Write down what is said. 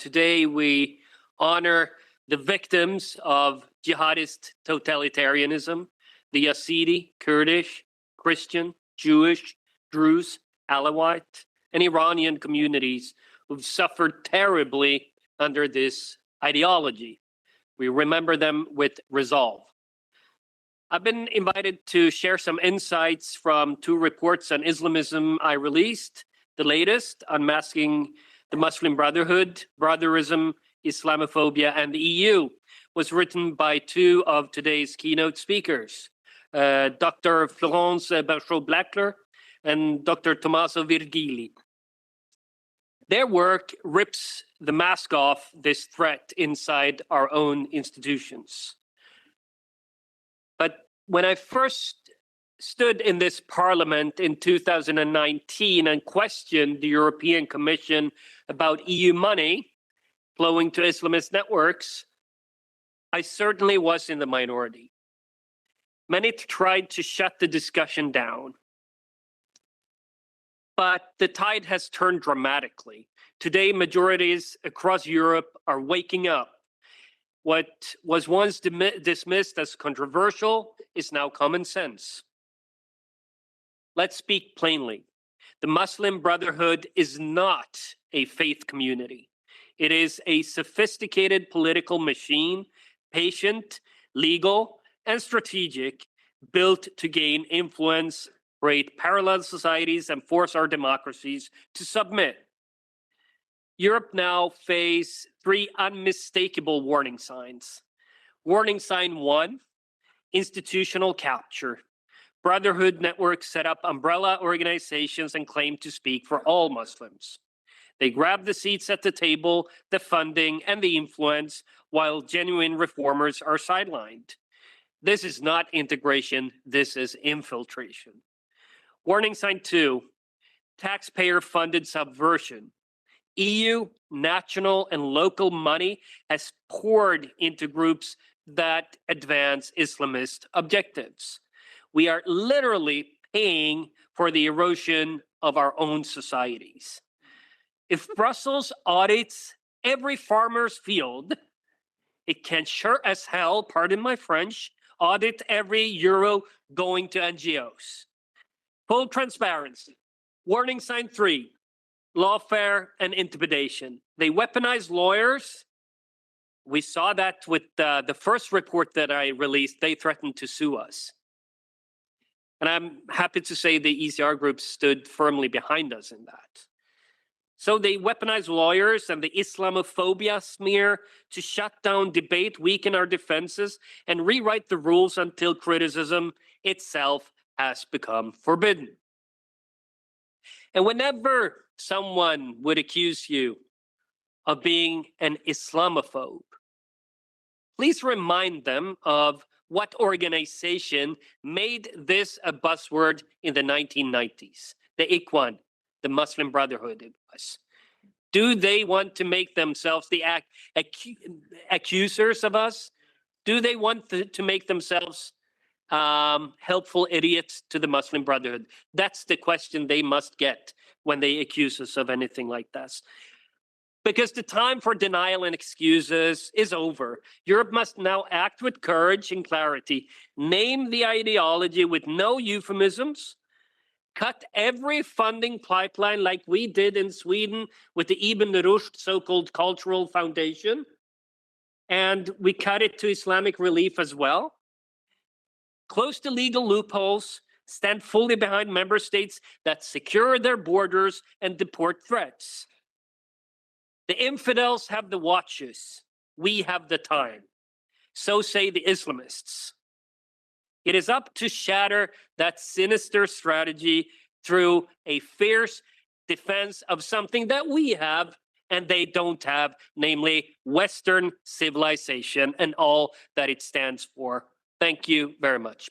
today we honor the victims of jihadist totalitarianism, the Yazidi, Kurdish, Christian, Jewish, Druze, Alawite, and Iranian communities who've suffered terribly under this ideology. We remember them with resolve. I've been invited to share some insights from 2 reports on Islamism I released. The latest, Unmasking the Muslim Brotherhood, Brotherism, Islamophobia, and the EU, was written by 2 of today's keynote speakers, Dr. Florence Bachot-Blackler and Dr. Tommaso Virgili. Their work rips the mask off this threat inside our own institutions. But when I first stood in this parliament in 2019 and questioned the European Commission about EU money flowing to Islamist networks, I certainly was in the minority. Many tried to shut the discussion down. But the tide has turned dramatically. Today, majorities across Europe are waking up. What was once dismissed as controversial is now common sense. Let's speak plainly. The Muslim Brotherhood is not a faith community. It is a sophisticated political machine, patient, legal, and strategic, built to gain influence, create parallel societies, and force our democracies to submit. Europe now faces 3 unmistakable warning signs. Warning sign 1, institutional capture. Brotherhood networks set up umbrella organizations and claim to speak for all Muslims. They grab the seats at the table, the funding, and the influence, while genuine reformers are sidelined. This is not integration, this is infiltration. Warning sign 2, taxpayer-funded subversion. EU, national, and local money has poured into groups that advance Islamist objectives. We are literally paying for the erosion of our own societies. If Brussels audits every farmer's field, it can sure as hell, pardon my French, audit every euro going to NGOs. Full transparency. Warning sign 3, lawfare and intimidation. They weaponize lawyers. We saw that with the first report that I released. They threatened to sue us. And I'm happy to say the ECR group stood firmly behind us in that. So they weaponize lawyers and the Islamophobia smear to shut down debate, weaken our defenses, and rewrite the rules until criticism itself has become forbidden. And whenever someone would accuse you of being an Islamophobe, please remind them of what organization made this a buzzword in the 1990s. The Ikhwan, the Muslim Brotherhood it was. Do they want to make themselves the accusers of us? Do they want to make themselves helpful idiots to the Muslim Brotherhood? That's the question they must get when they accuse us of anything like this. Because the time for denial and excuses is over. Europe must now act with courage and clarity. Name the ideology with no euphemisms. Cut every funding pipeline like we did in Sweden with the Ibn Rushd so-called cultural foundation. And we cut it to Islamic relief as well. Close the legal loopholes. Stand fully behind member states that secure their borders and deport threats. The infidels have the watches. We have the time. So say the Islamists. It is up to shatter that sinister strategy through a fierce defense of something that we have and they don't have, namely Western civilization and all that it stands for. Thank you very much.